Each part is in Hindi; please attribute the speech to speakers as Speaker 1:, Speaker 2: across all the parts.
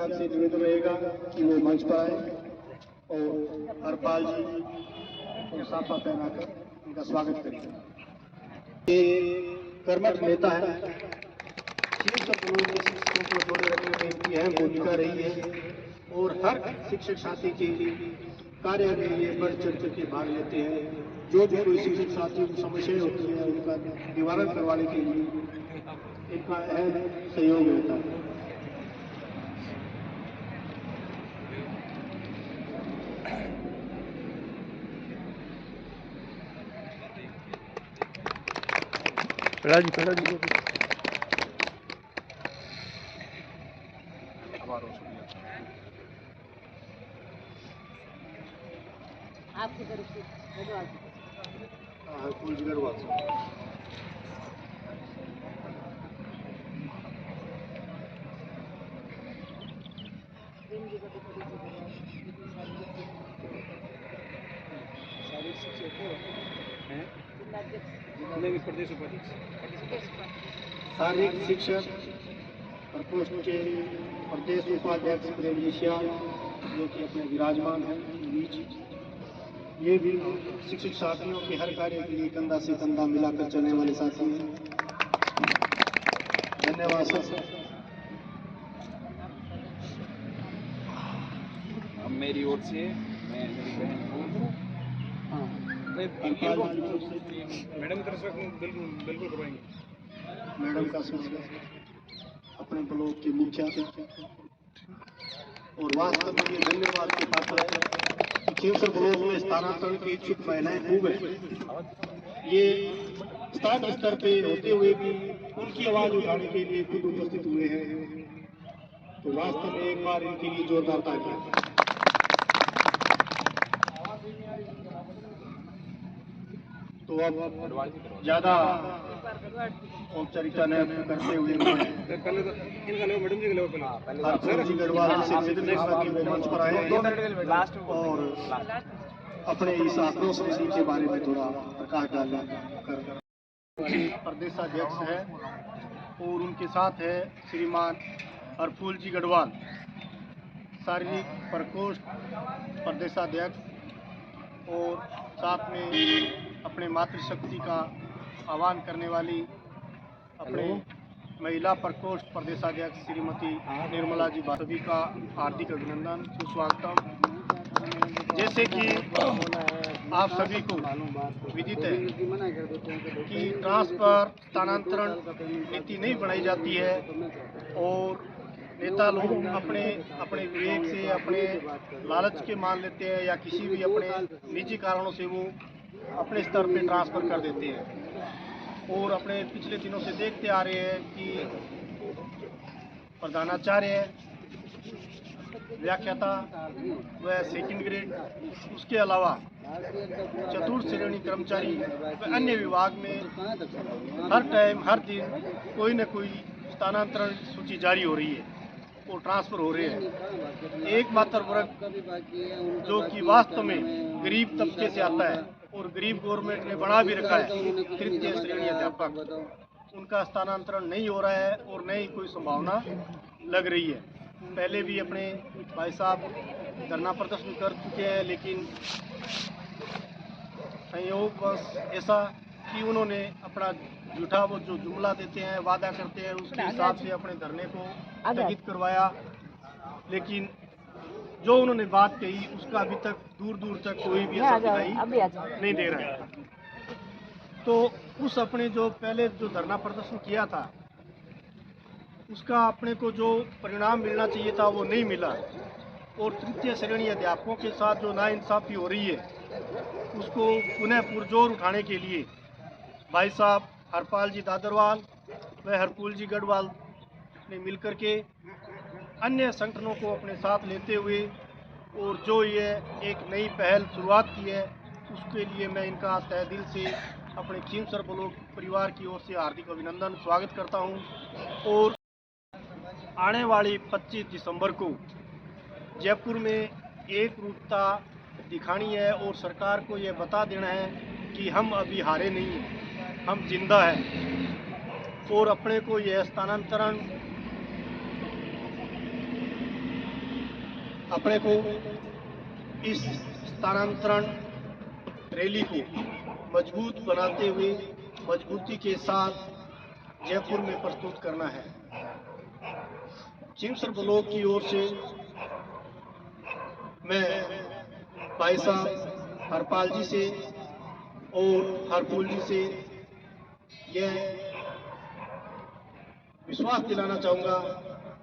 Speaker 1: आपसे निवेदन रहेगा कि वो मंच पर आए और हरपाल जी को साफा पहनाकर उनका स्वागत करें। ये कर्मठ नेता है, शिक्षक लोगों के शिक्षकों को जोड़े रखने में इनकी अहम भूमिका रही है और हर शिक्षक साथी के कार्य में ये बढ़ चढ़ के भाग लेते हैं। जो भी कोई शिक्षक साथियों की समस्या होती है उनका निवारण करवाने के लिए इनका अहम सहयोग रहता है।
Speaker 2: आपकी तरफ से धन्यवाद।
Speaker 1: हरपुल जी गढ़वाल
Speaker 3: प्रदेश उपाध्यक्ष
Speaker 1: शारीरिक शिक्षक प्रकोष्ठ के प्रदेश उपाध्यक्ष प्रेमजी श्याम जो कि अपने विराजमान हैं बीच, ये भी शिक्षक साथियों के हर कार्य के लिए कंधा से कंधा मिलाकर चलने वाले साथी हैं। धन्यवाद सर।
Speaker 3: अब मेरी ओर से मैं मेरी बहन को मैडम की तरफ से बिल्कुल करवाएंगे।
Speaker 1: मैडम का स्वागत अपने ब्लॉक के मुखिया और वास्तव में ये धन्यवाद की पात्र है कि खींवसर ब्लॉक में स्थानांतरण की इच्छुक महिलाएं खूब है। ये स्थानीय स्तर पे होते हुए भी उनकी आवाज उठाने के लिए खुद उपस्थित हुए हैं, तो वास्तव में एक बार इनके लिए जोरदार तालियां। तो अब ज्यादा औपचारिकता न करते हुए
Speaker 3: पहले तो इनका लो, मैडम जी का लो पहले
Speaker 1: हरपुल जी गढ़वाल से निवेदन है कि वो मंच पर आए और अपने इस आक्रोश रैली के बारे में थोड़ा प्रकाश डालना कर प्रदेशाध्यक्ष है और उनके साथ है श्रीमान हरपुल जी गढ़वाल, शारीरिक प्रकोष्ठ प्रदेशाध्यक्ष, और साथ में अपने मातृशक्ति का आह्वान करने वाली अपने महिला प्रकोष्ठ प्रदेशाध्यक्ष श्रीमती निर्मला जी सभी का हार्दिक अभिनंदन, सुस्वागतम। जैसे कि आप सभी को विदित है कि ट्रांसफर स्थानांतरण नीति नहीं बनाई जाती है और नेता लोग अपने अपने विवेक से, अपने लालच के मान लेते हैं या किसी भी अपने निजी कारणों से वो अपने स्तर पे ट्रांसफ़र कर देते हैं। और अपने पिछले दिनों से देखते आ रहे हैं कि प्रधानाचार्य, व्याख्याता व सेकंड ग्रेड, उसके अलावा चतुर्थ श्रेणी कर्मचारी व अन्य विभाग में हर टाइम हर दिन कोई न कोई स्थानांतरण सूची जारी हो रही है और ट्रांसफ़र हो रहे हैं। एकमात्र वर्ग जो कि वास्तव में गरीब तबके से आता है और गरीब गवर्नमेंट ने बढ़ा भी रखा है, तृतीय श्रेणी अध्यापक, उनका स्थानांतरण नहीं हो रहा है और नहीं कोई संभावना लग रही है। पहले भी अपने भाई साहब धरना प्रदर्शन कर चुके हैं, लेकिन संयोग बस ऐसा कि उन्होंने अपना झूठा वो जो जुमला देते हैं, वादा करते हैं, उसके हिसाब से अपने धरने को स्थगित करवाया, लेकिन जो उन्होंने बात कही उसका अभी तक दूर दूर तक कोई भी असर दिखाई नहीं दे रहा है। तो उस अपने जो पहले जो धरना प्रदर्शन किया था उसका अपने को जो परिणाम मिलना चाहिए था वो नहीं मिला, और तृतीय श्रेणी अध्यापकों के साथ जो नाइंसाफ़ी हो रही है उसको पुनः पुरजोर उठाने के लिए भाई साहब हरपाल जी दादरवाल व हरपुल जी गढ़वाल ने मिलकर के अन्य संगठनों को अपने साथ लेते हुए और जो ये एक नई पहल शुरुआत की है, उसके लिए मैं इनका तहे दिल से अपने खींवसर ब्लॉक परिवार की ओर से हार्दिक अभिनंदन स्वागत करता हूं। और आने वाली 25 दिसंबर को जयपुर में एक रूपता दिखानी है और सरकार को ये बता देना है कि हम अभी हारे नहीं हैं, हम जिंदा हैं और अपने को यह स्थानांतरण अपने को इस स्थानांतरण रैली को मजबूत बनाते हुए मजबूती के साथ जयपुर में प्रस्तुत करना है। चिमसर ब्लॉक की ओर से मैं भाई साहब हरपाल जी से और हरपुल जी से यह विश्वास दिलाना चाहूँगा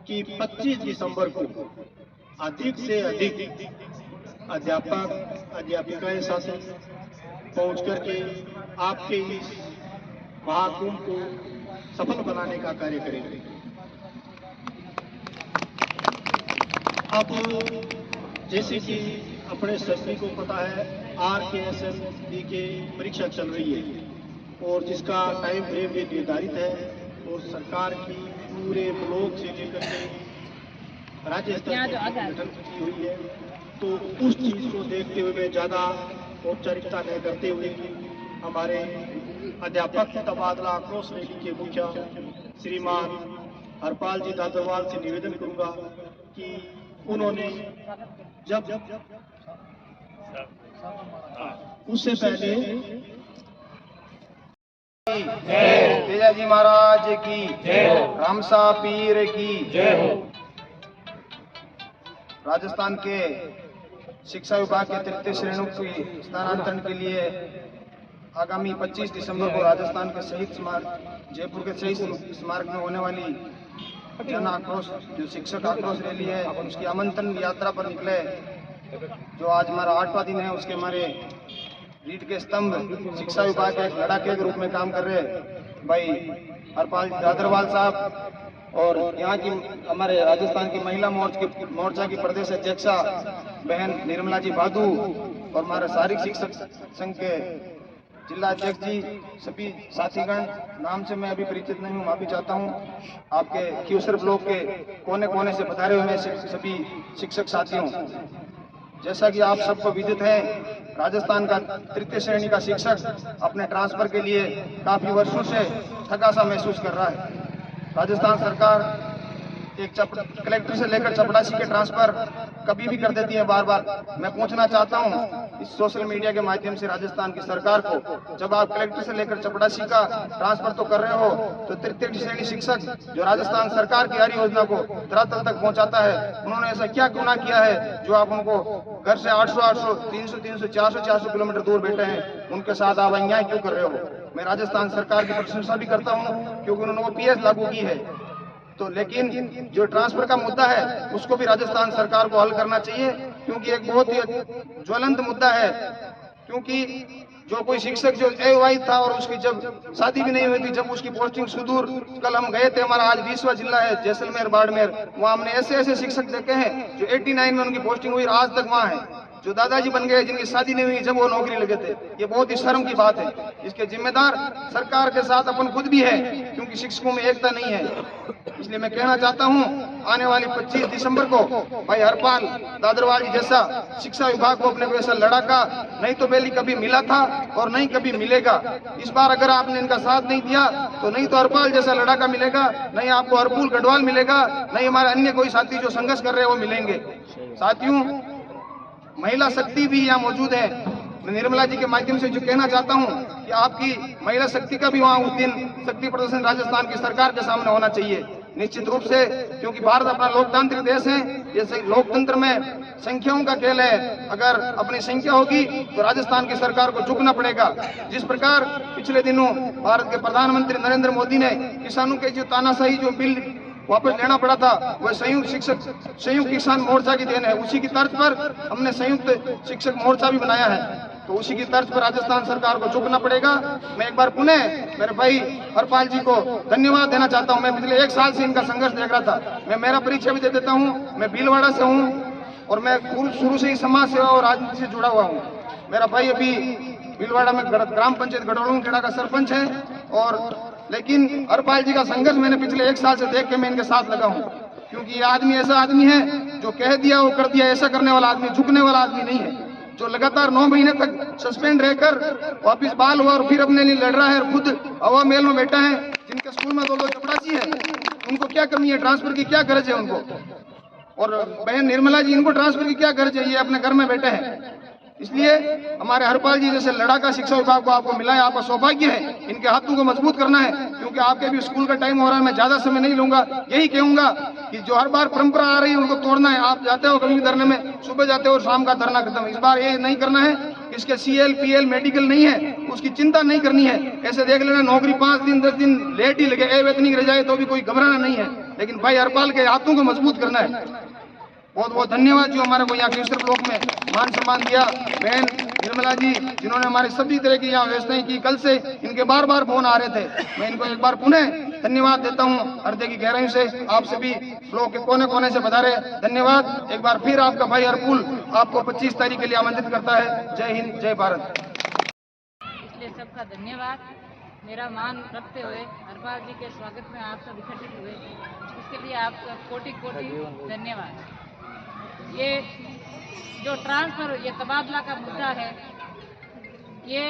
Speaker 1: कि 25 दिसंबर को अधिक से अधिक अध्यापक अध्यापिकाएं साथी पहुंच करके आपके इस महाकुंभ को सफल बनाने का कार्य करेंगे। अब जैसे कि अपने सभी को पता है RKSM की परीक्षा चल रही है और जिसका टाइम फ्रेम भी निर्धारित है और सरकार की पूरे ब्लॉक से लेकर के राज्य स्तर पर गठन की हुई है। तो उस चीज को देखते हुए मैं ज्यादा औपचारिकता नहीं करते हुए हमारे अध्यापक तबादला क्रॉस रैली के मुखिया श्रीमान हरपाल जी दादरवाल से निवेदन करूंगा कि उन्होंने जब उससे पहले
Speaker 4: तेजाजी महाराज की रामसा पीर की राजस्थान के शिक्षा विभाग के तृतीय श्रेणियों की स्थानांतरण के लिए आगामी 25 दिसंबर को राजस्थान के शहीद स्मारक जयपुर के शहीद स्मारक में होने वाली जन आक्रोश जो शिक्षक आक्रोश रैली है उसकी आमंत्रण यात्रा पर निकले। जो आज हमारा 8वां दिन है उसके हमारे रीढ़ के स्तंभ शिक्षा विभाग के एक लड़ाके के रूप में काम कर रहे भाई हरपाल दादरवाल साहब और यहाँ की हमारे राजस्थान की महिला मोर्चा की प्रदेश अध्यक्षा बहन निर्मला जी बादू और हमारे शारीरिक शिक्षक संघ के जिला अध्यक्ष जी सभी साथीगण, नाम से मैं अभी परिचित नहीं हूँ, माफी चाहता हूँ। आपके क्यूसर ब्लॉक के कोने कोने से पधारे हुए सभी शिक्षक साथियों, जैसा कि आप सबको विदित है राजस्थान का तृतीय श्रेणी का शिक्षक अपने ट्रांसफर के लिए काफी वर्षों से थका सा महसूस कर रहा है। राजस्थान सरकार एक कलेक्टर से लेकर चपड़ासी के ट्रांसफर कभी भी कर देती है बार बार। मैं पूछना चाहता हूं इस सोशल मीडिया के माध्यम से राजस्थान की सरकार को, जब आप कलेक्टर से लेकर चपड़ासी का ट्रांसफर तो कर रहे हो तो तृतीय श्रेणी शिक्षक जो राजस्थान सरकार की हर योजना को धरातल तक पहुंचाता है, उन्होंने ऐसा क्या गुनाह किया है जो आप उनको घर से 800, 300, 400 किलोमीटर दूर बैठे हैं, उनके साथ आप अन्याय क्यों कर रहे हो। मैं राजस्थान सरकार की प्रशंसा भी करता हूँ क्योंकि उन्होंने वो PS लागू की है। तो लेकिन जो ट्रांसफर का मुद्दा है उसको भी राजस्थान सरकार को हल करना चाहिए क्योंकि एक बहुत ही ज्वलंत मुद्दा है। क्योंकि जो कोई शिक्षक जो अविवाहित था और उसकी जब शादी भी नहीं हुई थी, जब उसकी पोस्टिंग सुदूर, कल हम गए थे, हमारा आज 20वां जिला है जैसलमेर बाड़मेर, वहाँ हमने ऐसे ऐसे शिक्षक देखे हैं जो 89 में उनकी पोस्टिंग हुई आज तक वहाँ है, जो दादाजी बन गए जिनकी शादी नहीं हुई जब वो नौकरी लगे थे। ये बहुत ही शर्म की बात है। इसके जिम्मेदार सरकार के साथ अपन खुद भी है क्योंकि शिक्षकों में एकता नहीं है। इसलिए मैं कहना चाहता हूं आने वाली 25 दिसंबर को भाई हरपाल दादरवाल जी जैसा शिक्षा विभाग को अपने को ऐसा लड़ाका नहीं तो पहले कभी मिला था और नहीं कभी मिलेगा। इस बार अगर आपने इनका साथ नहीं दिया तो नहीं तो हरपाल जैसा लड़ाका मिलेगा, नहीं आपको हरपुल गढ़वाल मिलेगा, नहीं हमारे अन्य कोई साथी जो संघर्ष कर रहे हैं वो मिलेंगे। साथियों, महिला शक्ति भी यहाँ मौजूद है। मैं निर्मला जी के माध्यम से जो कहना चाहता हूँ कि आपकी महिला शक्ति का भी वहाँ उस दिन शक्ति प्रदर्शन राजस्थान की सरकार के सामने होना चाहिए निश्चित रूप से, क्योंकि भारत अपना लोकतांत्रिक देश है। ये लोकतंत्र में संख्याओं का खेल है। अगर अपनी संख्या होगी तो राजस्थान की सरकार को झुकना पड़ेगा। जिस प्रकार पिछले दिनों भारत के प्रधानमंत्री नरेंद्र मोदी ने किसानों के जो तानाशाही जो बिल वापस लेना पड़ा था वह संयुक्त किसान मोर्चा की देन है। उसी की तर्ज पर हमने संयुक्त शिक्षक मोर्चा भी बनाया है, तो उसी की तर्ज पर राजस्थान सरकार को झुकना पड़ेगा। मैं एक बार पुनः मेरे भाई हरपाल जी को धन्यवाद देना चाहता हूं। मैं पिछले 1 साल से इनका संघर्ष देख रहा था। मैं मेरा परिचय भी दे देता हूं। मैं भीलवाड़ा से हूं और मैं शुरू से ही समाज सेवा और राजनीति से जुड़ा हुआ हूं। मेरा भाई अभी भीलवाड़ा में ग्राम पंचायत गढ़ोलू खेड़ा का सरपंच है, और लेकिन हरपाल जी का संघर्ष मैंने पिछले 1 साल से देख के मैं इनके साथ लगा हूं, क्योंकि ये आदमी ऐसा आदमी है जो कह दिया वो कर दिया, ऐसा करने वाला आदमी, झुकने वाला आदमी नहीं है। जो लगातार 9 महीने तक सस्पेंड रहकर वापिस बाल हुआ और फिर अपने लिए लड़ रहा है, और खुद हवा महल में बैठा है। जिनके स्कूल में 2 चपड़ासी है, उनको क्या कमी है, ट्रांसफर की क्या गरज है उनको। और बहन निर्मला जी, इनको ट्रांसफर की क्या गर्ज है, ये अपने घर में बैठे हैं। इसलिए हमारे हरपाल जी जैसे लड़ाका शिक्षा विभाग को आपको मिला है, आपका सौभाग्य है। इनके हाथों को मजबूत करना है, क्योंकि आपके भी स्कूल का टाइम हो रहा है, मैं ज्यादा समय नहीं लूंगा। यही कहूंगा कि जो हर बार परंपरा आ रही है उनको तोड़ना है। आप जाते हो कभी धरने में, सुबह जाते हो और शाम का धरना खत्म। इस बार ये नहीं करना है। इसके CL PL मेडिकल नहीं है, उसकी चिंता नहीं करनी है। ऐसे देख लेना, नौकरी 5 दिन 10 दिन लेट ही लगे, अवैतनिक रह जाए तो भी कोई घबराना नहीं है, लेकिन भाई हरपाल के हाथों को मजबूत करना है। बहुत बहुत धन्यवाद जो हमारे को यहाँ केसर ब्लॉक में मान सम्मान दिया। बहन निर्मला जी, जिन्होंने हमारे सभी तरह की यहाँ व्यवस्थाएं की। कल से इनके बार बार फोन आ रहे थे, मैं इनको एक बार पुनः धन्यवाद देता हूँ हृदय की गहराई से। आप सभी ब्लॉक के कोने कोने से बता रहे, धन्यवाद। एक बार फिर आपका भाई हरपुल आपको 25 तारीख के लिए आमंत्रित करता है। जय हिंद, जय भारत।
Speaker 2: इसलिए सबका धन्यवाद। मेरा मान रखते हुए हरपाल जी के स्वागत में आप सब इकट्ठित हुए, इसके लिए आपका कोटि कोटि धन्यवाद। ये जो ट्रांसफर, ये तबादला का मुद्दा है, ये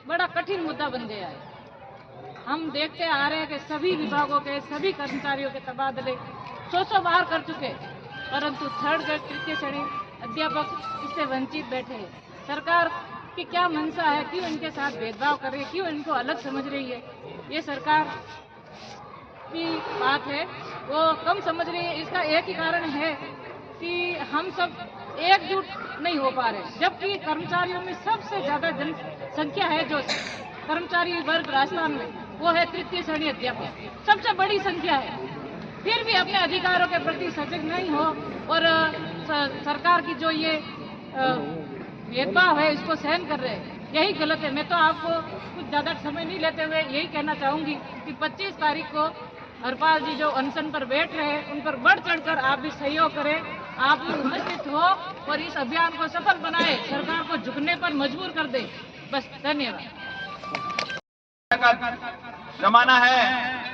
Speaker 2: बड़ा कठिन मुद्दा बन गया है। हम देखते आ रहे हैं कि सभी विभागों के सभी कर्मचारियों के तबादले 100 बार कर चुके, परंतु थर्ड ग्रेड तृतीय श्रेणी अध्यापक इससे वंचित बैठे हैं। सरकार की क्या मंशा है, क्यों इनके साथ भेदभाव कर रही है, क्यों इनको अलग समझ रही है? ये सरकार की बात है, वो कम समझ रही है। इसका एक ही कारण है कि हम सब एकजुट नहीं हो पा रहे, जबकि कर्मचारियों में सबसे ज्यादा जनसंख्या है जो कर्मचारी वर्ग राजस्थान में, वो है तृतीय श्रेणी अध्यापक, सबसे बड़ी संख्या है। फिर भी अपने अधिकारों के प्रति सजग नहीं हो और सरकार की जो ये भेदभाव है इसको सहन कर रहे हैं, यही गलत है। मैं तो आपको कुछ ज्यादा समय नहीं लेते हुए यही कहना चाहूंगी कि 25 तारीख को हरपाल जी जो अनशन पर बैठ रहे हैं उन पर बढ़ चढ़कर आप भी सहयोग करें, आप भी उपस्थित हो और इस अभियान को सफल बनाए, सरकार को झुकने पर मजबूर कर दे। बस, धन्यवाद।
Speaker 3: जमाना है,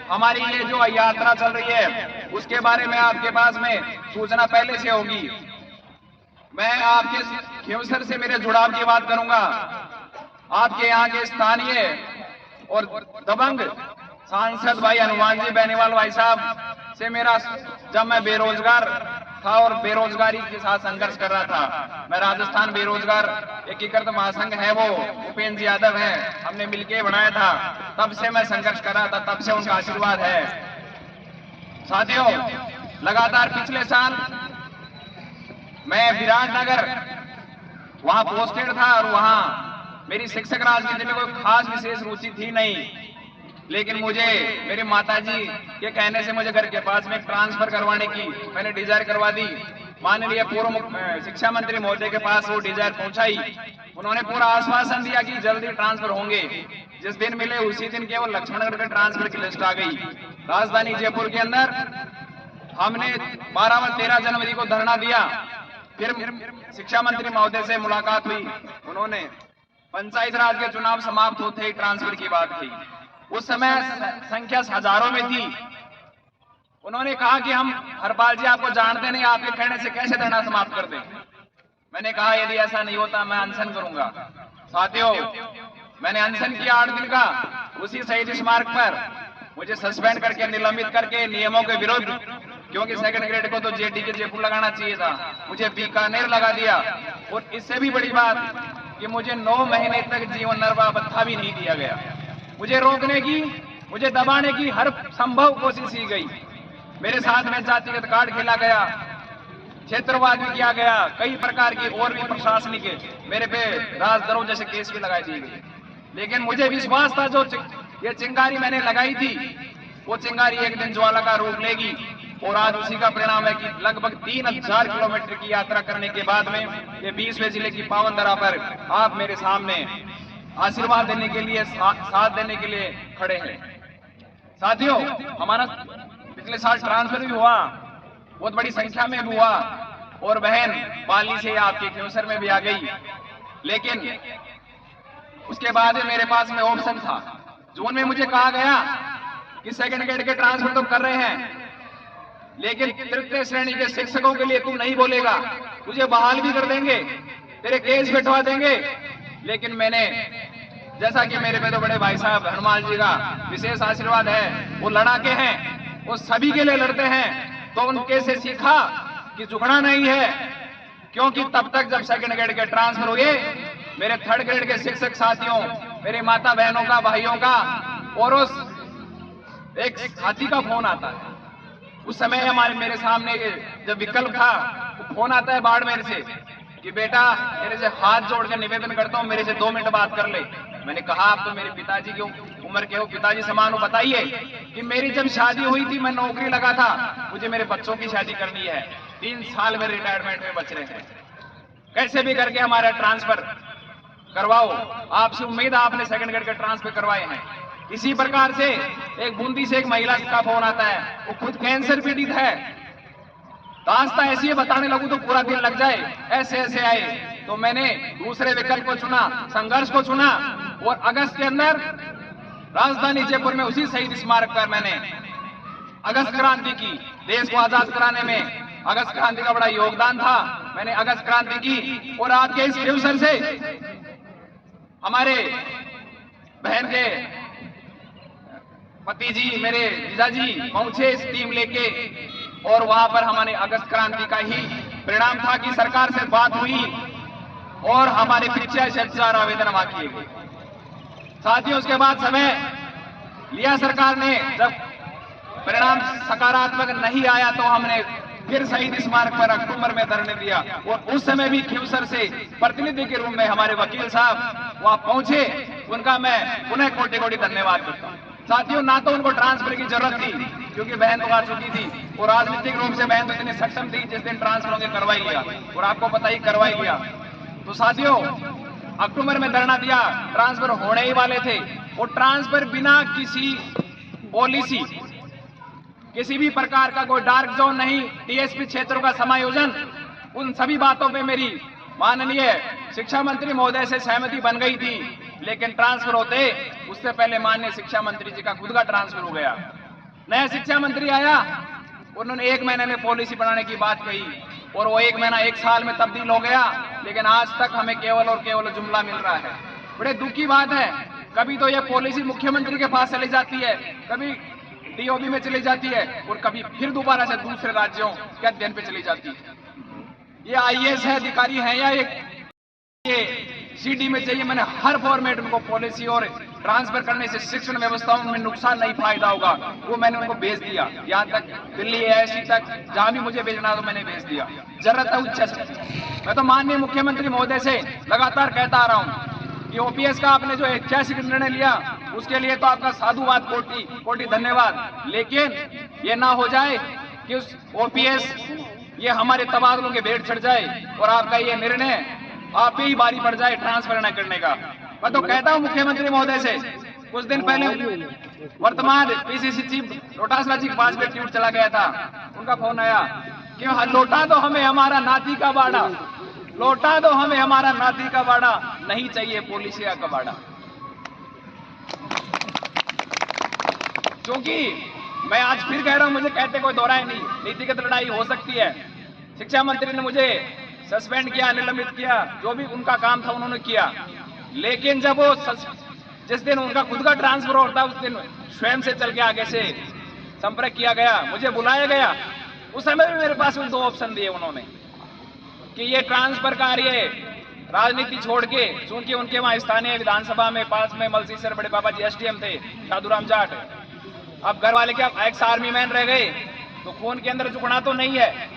Speaker 3: हमारी ये जो यात्रा चल रही है उसके बारे में आपके पास में सूचना पहले से होगी। मैं आपके खिवसर से मेरे जुड़ाव की बात करूंगा। आपके यहाँ के स्थानीय और दबंग सांसद भाई हनुमान जी बेनीवाल भाई साहब से मेरा, जब मैं बेरोजगार था और बेरोजगारी के साथ संघर्ष कर रहा था, मैं राजस्थान बेरोजगार एकीकृत महासंघ है, वो उपेंद्र जी यादव है, हमने मिलके बनाया था, तब से मैं संघर्ष कर रहा था, तब से उनका आशीर्वाद है। साथियों, लगातार पिछले साल मैं विराटनगर वहां पोस्टेड था और वहां मेरी शिक्षक राजनीति में कोई खास विशेष रुचि थी नहीं, लेकिन मुझे मेरे माताजी के कहने से मुझे घर के पास में ट्रांसफर करवाने की मैंने डिजायर करवा दी। माननीय पूर्व शिक्षा मंत्री महोदय के पास वो डिजायर पहुंचाई। उन्होंने पूरा आश्वासन दिया कि जल्दी ट्रांसफर होंगे। जिस दिन मिले उसी दिन केवल लक्ष्मणगढ़ के ट्रांसफर की लिस्ट आ गई। राजधानी जयपुर के अंदर हमने 12 व 13 जनवरी को धरना दिया। फिर शिक्षा मंत्री महोदय से मुलाकात हुई, उन्होंने पंचायत राज के चुनाव समाप्त होते ही ट्रांसफर की बात की। उस समय संख्या हजारों में थी। उन्होंने कहा कि हम हरपाल जी आपको जानते नहीं, आपके कहने से कैसे धरना समाप्त कर दें। मैंने कहा यदि ऐसा नहीं होता मैं अनशन करूंगा। साथियों, मैंने अनशन किया 8 दिन का। उसी शहीद स्मारक पर मुझे सस्पेंड करके, निलंबित करके, नियमों के विरुद्ध, क्योंकि सेकंड ग्रेड को तो जेडी के जयपुर लगाना चाहिए था, मुझे बीकानेर लगा दिया। और इससे भी बड़ी बात कि मुझे 9 महीने तक जीवन निर्वाह भत्ता भी नहीं दिया गया। मुझे रोकने की, मुझे दबाने की हर संभव कोशिश की गई। मेरे साथ में जातिगत कार्ड खेला गया, क्षेत्रवाद भी किया गया, कई प्रकार की और भी प्रशासनिक मेरे पे राजद्रोह जैसे केस भी लगाई दी गई। लेकिन मुझे विश्वास था जो ये चिंगारी मैंने लगाई थी, वो चिंगारी एक दिन ज्वाला का रूप लेगी। और आज उसी का परिणाम है कि लगभग 3000 किलोमीटर की यात्रा करने के बाद में ये 20वें जिले की पावन धरा पर आप मेरे सामने आशीर्वाद देने के लिए, साथ देने के लिए खड़े हैं। साथियों, हमारा पिछले साल ट्रांसफर भी हुआ, बहुत बड़ी संख्या में भी हुआ, और बहन पाली से आपके क्योंसर में भी आ गई। लेकिन उसके बाद मेरे पास में ऑप्शन था। जून में मुझे कहा गया कि सेकंड ग्रेड के ट्रांसफर तो कर रहे हैं, लेकिन तृतीय श्रेणी के शिक्षकों के लिए तू नहीं बोलेगा, तुझे बहाल भी कर देंगे, तेरे केस बैठवा देंगे। लेकिन मैंने, जैसा कि मेरे पे तो बड़े भाई साहब हनुमान जी का विशेष आशीर्वाद है, वो लड़ाके हैं, वो सभी के लिए लड़ते हैं, तो उनके से सीखा कि झुकना नहीं है, क्योंकि तब तक जब सेकंड ग्रेड के ट्रांसफर हुए, मेरे थर्ड ग्रेड के शिक्षक साथियों, मेरे माता बहनों का, भाइयों का, और उस एक साथी का फोन आता है। उस समय मेरे सामने जब विकल्प था, तो फोन आता है बाड़मेर से कि बेटा मेरे से हाथ जोड़कर निवेदन करता हूं, मेरे से 2 मिनट बात कर ले। मैंने कहा आप तो मेरे पिताजी की उम्र के हो, पिताजी समान हो, बताइए कि मेरी जब शादी हुई थी, मैं नौकरी लगा था, मुझे मेरे बच्चों की शादी करनी है, 3 साल मेरे रिटायरमेंट में बच रहे हैं, कैसे भी करके हमारा ट्रांसफर करवाओ। आपसे उम्मीद है, आपने सेकंड ग्रेड का ट्रांसफर करवाए हैं। इसी प्रकार से एक बूंदी से एक महिला का फोन आता है, वो खुद कैंसर पीड़ित है। दास्तां ऐसी है, बताने लगूं तो पूरा दिन लग जाए, ऐसे ऐसे आए। तो मैंने दूसरे विकल्प को चुना, संघर्ष को चुना, और अगस्त के अंदर राजधानी जयपुर में उसी शहीद स्मारक पर मैंने अगस्त क्रांति की, देश को आजाद कराने में अगस्त क्रांति का बड़ा योगदान था। मैंने अगस्त क्रांति की, और आपके इस अवसर से हमारे बहन के पति जी, मेरे जीजाजी पहुंचे इस टीम लेके, और वहां पर हमारे अगस्त क्रांति का ही परिणाम था कि सरकार से बात हुई और हमारे 50,000 आवेदन वहां किए गए। साथियों, उसके बाद समय लिया सरकार ने, जब परिणाम सकारात्मक नहीं आया तो हमने फिर शहीद स्मारक पर अक्टूबर में धरने दिया, और उस समय भी खिवसर से प्रतिनिधि के रूप में हमारे वकील साहब वहां पहुंचे, उनका मैं पुनः कोटि कोटि धन्यवाद करता हूं। साथियों, ना तो उनको ट्रांसफर की जरूरत थी क्योंकि बहन तो आ चुकी थी, और राजनीतिक रूप से बहन तो इतनी सक्षम थी, जिस दिन ट्रांसफर होंगे करवाई लिया, और आपको पता ही करवाई लिया। तो साथियों, अक्टूबर में धरना दिया, ट्रांसफर होने ही वाले थे, और ट्रांसफर बिना किसी पॉलिसी, किसी भी प्रकार का कोई डार्क जोन नहीं, टीएसपी क्षेत्रों का समायोजन, उन सभी बातों पे मेरी माननीय शिक्षा मंत्री महोदय से सहमति बन गई थी। लेकिन ट्रांसफर होते उससे पहले माननीय शिक्षा मंत्री जी का खुद का ट्रांसफर हो गया। नया शिक्षा मंत्री आया, उन्होंने 1 महीने में पॉलिसी बनाने की बात कही, और वो 1 महीना 1 साल में तब्दील हो गया, लेकिन आज तक हमें केवल और केवल जुमला मिल रहा है। बड़े दुख की बात है, कभी तो यह पॉलिसी मुख्यमंत्री के पास चली जाती है, कभी डीओबी में चली जाती है, और कभी फिर दोबारा से दूसरे राज्यों के अध्ययन पे चली जाती है। ये आईएएस है, अधिकारी है, या ये सीडी में चाहिए। मैंने हर फॉर्मेट में पॉलिसी और ट्रांसफर करने से शिक्षण व्यवस्थाओं में नुकसान नहीं, फायदा होगा, वो मैंने उनको भेज दिया, यहाँ तक दिल्ली एआईसी तक, जहां भी मुझे भेजना तो मैंने भेज दिया। जरूरत है उच्च से। मैं तो माननीय मुख्यमंत्री महोदय से लगातार कहता आ रहा हूँ कि ओपीएस का आपने जो ऐतिहासिक निर्णय लिया, उसके लिए तो आपका साधुवाद, कोटि कोटि धन्यवाद। लेकिन ये ना हो जाए कि उस ओपीएस ये हमारे तबादलों के भेंट चढ़ जाए, और आपका ये निर्णय आप ही बारी पड़ जाए ट्रांसफर न करने का। मैं तो कहता हूं मुख्यमंत्री महोदय से, कुछ दिन पहले वर्तमान पीसीसी चीफ लोटासरा जी के पास में ट्वीट चला गया था, उनका फोन आया कि लौटा दो हमें हमारा नाती का बाड़ा, लौटा दो हमें हमारा नाती का बाड़ा, नहीं चाहिए पॉलिसी का कबाड़ा। क्योंकि मैं आज फिर कह रहा हूं, मुझे कहते कोई दोहराए नहीं, नीतिगत लड़ाई हो सकती है। शिक्षा मंत्री ने मुझे सस्पेंड किया, निलंबित किया, जो भी उनका काम था उन्होंने किया, लेकिन जब वो जिस दिन उनका खुद का ट्रांसफर होता, उस दिन स्वयं से चल के आगे से संपर्क किया गया, मुझे बुलाया गया। उस समय भी मेरे पास 2 ऑप्शन दिए उन्होंने कि ये ट्रांसफर कार्य राजनीति छोड़ के, चूंकि उनके वहां स्थानीय विधानसभा में पास में मलसीसर बड़े बाबा जी एसडीएम थे साधुराम जाट, अब घर वाले क्या एक्स आर्मी मैन रह गए, तो खून के अंदर झुकना तो नहीं है।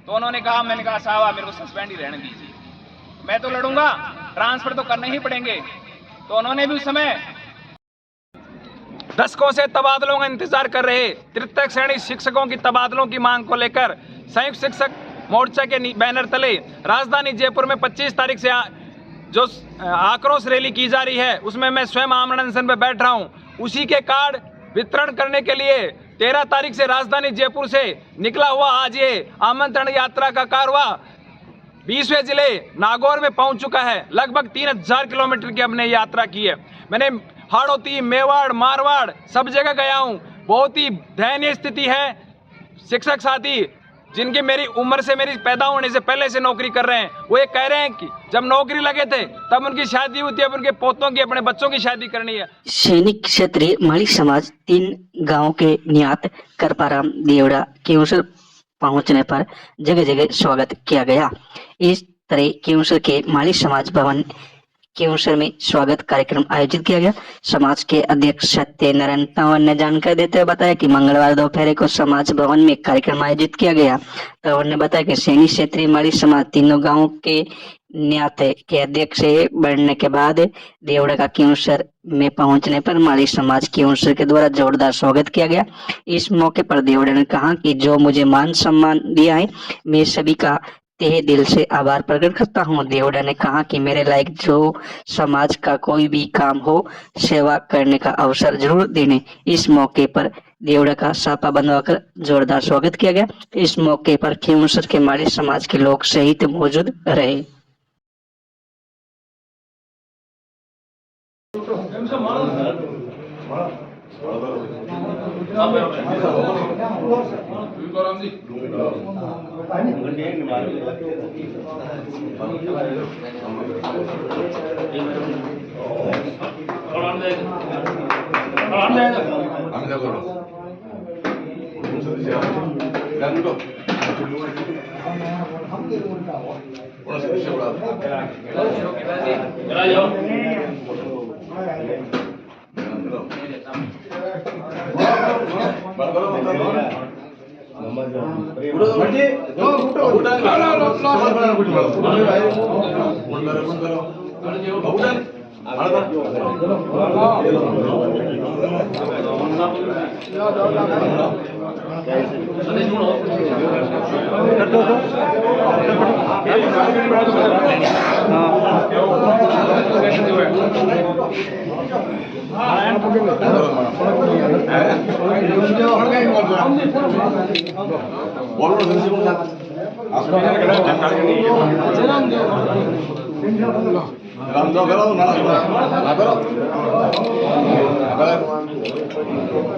Speaker 3: तो उन्होंने कहा, मैंने कहा साहब आप मेरे को सस्पेंड ही रहने दीजिए, मैं तो लड़ूंगा, ट्रांसफर तो करने ही पड़ेंगे। तो उन्होंने भी उस समय दशकों से तबादलों का इंतजार कर रहे तृतीय श्रेणी शिक्षकों की तबादलों की मांग को लेकर संयुक्त शिक्षक मोर्चा के बैनर तले राजधानी जयपुर में 25 तारीख से जो आक्रोश रैली की जा रही है, उसमें मैं स्वयं आमरण अनशन पे बैठ रहा हूं। उसी के कार्ड वितरण करने के लिए 13 तारीख से राजधानी जयपुर से निकला हुआ आज ये आमंत्रण यात्रा का कारवां 20वें जिले नागौर में पहुंच चुका है। लगभग 3000 किलोमीटर की हमने यात्रा की है। मैंने हाड़ौती, मेवाड़, मारवाड़ सब जगह गया हूं। बहुत ही दयनीय स्थिति है। शिक्षक साथी जिनकी मेरी उम्र से, मेरी पैदा होने से पहले से नौकरी कर रहे हैं, वो ये कह रहे हैं कि जब नौकरी लगे थे तब उनकी शादी हुई थी, अब उनके पोतों की, अपने बच्चों की शादी करनी है।
Speaker 5: सैनिक क्षेत्रीय माली समाज 3 गांव के नियात करपाराम, देवड़ा, केवसर पहुंचने पर जगह जगह स्वागत किया गया। इस तरह केवंसर के माली समाज भवन केवंसर में स्वागत कार्यक्रम आयोजित किया गया। समाज के अध्यक्ष सत्यनारायण तंवर ने जानकारी देते हुए बताया कि मंगलवार दोपहर को समाज भवन में कार्यक्रम आयोजित किया गया। तंवर ने बताया कि सैनी क्षेत्रीय माली समाज तीनों गांवों के न्याते के अध्यक्ष बढ़ने के बाद देवड़ा का केवंसर में पहुंचने पर माली समाज केवंसर के द्वारा जोरदार स्वागत किया गया। इस मौके पर देवड़ा ने कहा कि जो मुझे मान सम्मान दिया है, मैं सभी का तहे दिल से आभार प्रकट करता हूँ। देवड़ा ने कहा कि मेरे लायक जो समाज का कोई भी काम हो, सेवा करने का अवसर जरूर देने। इस मौके पर देवड़ा का सापा बंधवाकर जोरदार स्वागत किया गया। इस मौके पर केवंसर के माली समाज के लोग सहित मौजूद रहे।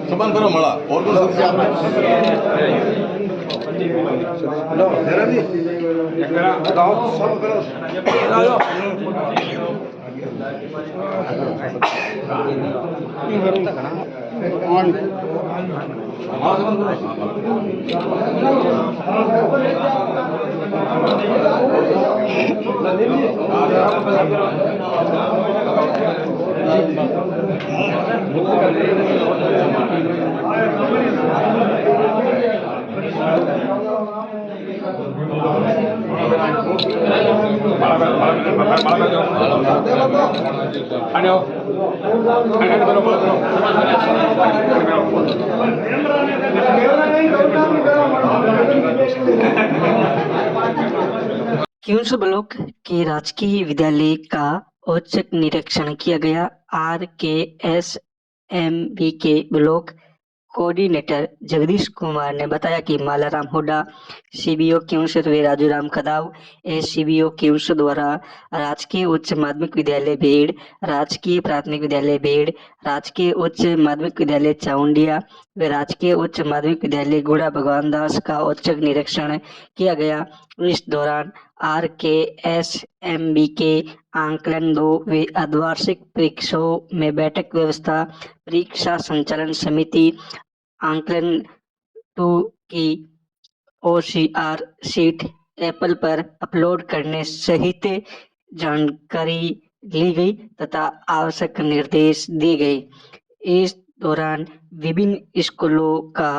Speaker 6: समान करो मला और कोण सदस्य
Speaker 5: केवंसर ब्लॉक के राजकीय विद्यालय का औचक निरीक्षण किया गया। RKSMB के ब्लॉक कोऑर्डिनेटर जगदीश कुमार ने बताया कि मालाराम हुड्डा CBO केवंसर व राजू राम खदाव CBO केवंसर द्वारा राजकीय उच्च माध्यमिक विद्यालय बेड़, राजकीय प्राथमिक विद्यालय बेड़, राजकीय उच्च माध्यमिक विद्यालय चाउंडिया व राजकीय उच्च माध्यमिक विद्यालय गुड़ा भगवान दास का औचक निरीक्षण किया गया। इस दौरान RKSMB के आंकलन 2 व अर्धवार्षिक परीक्षाओं में बैठक व्यवस्था, परीक्षा संचालन समिति, आंकलन 2 की OCR शीट एप्पल पर अपलोड करने सहित जानकारी ली गई तथा आवश्यक निर्देश दिए गए। इस दौरान विभिन्न स्कूलों का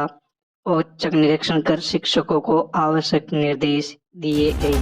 Speaker 5: औचक निरीक्षण कर शिक्षकों को आवश्यक निर्देश दिए गए।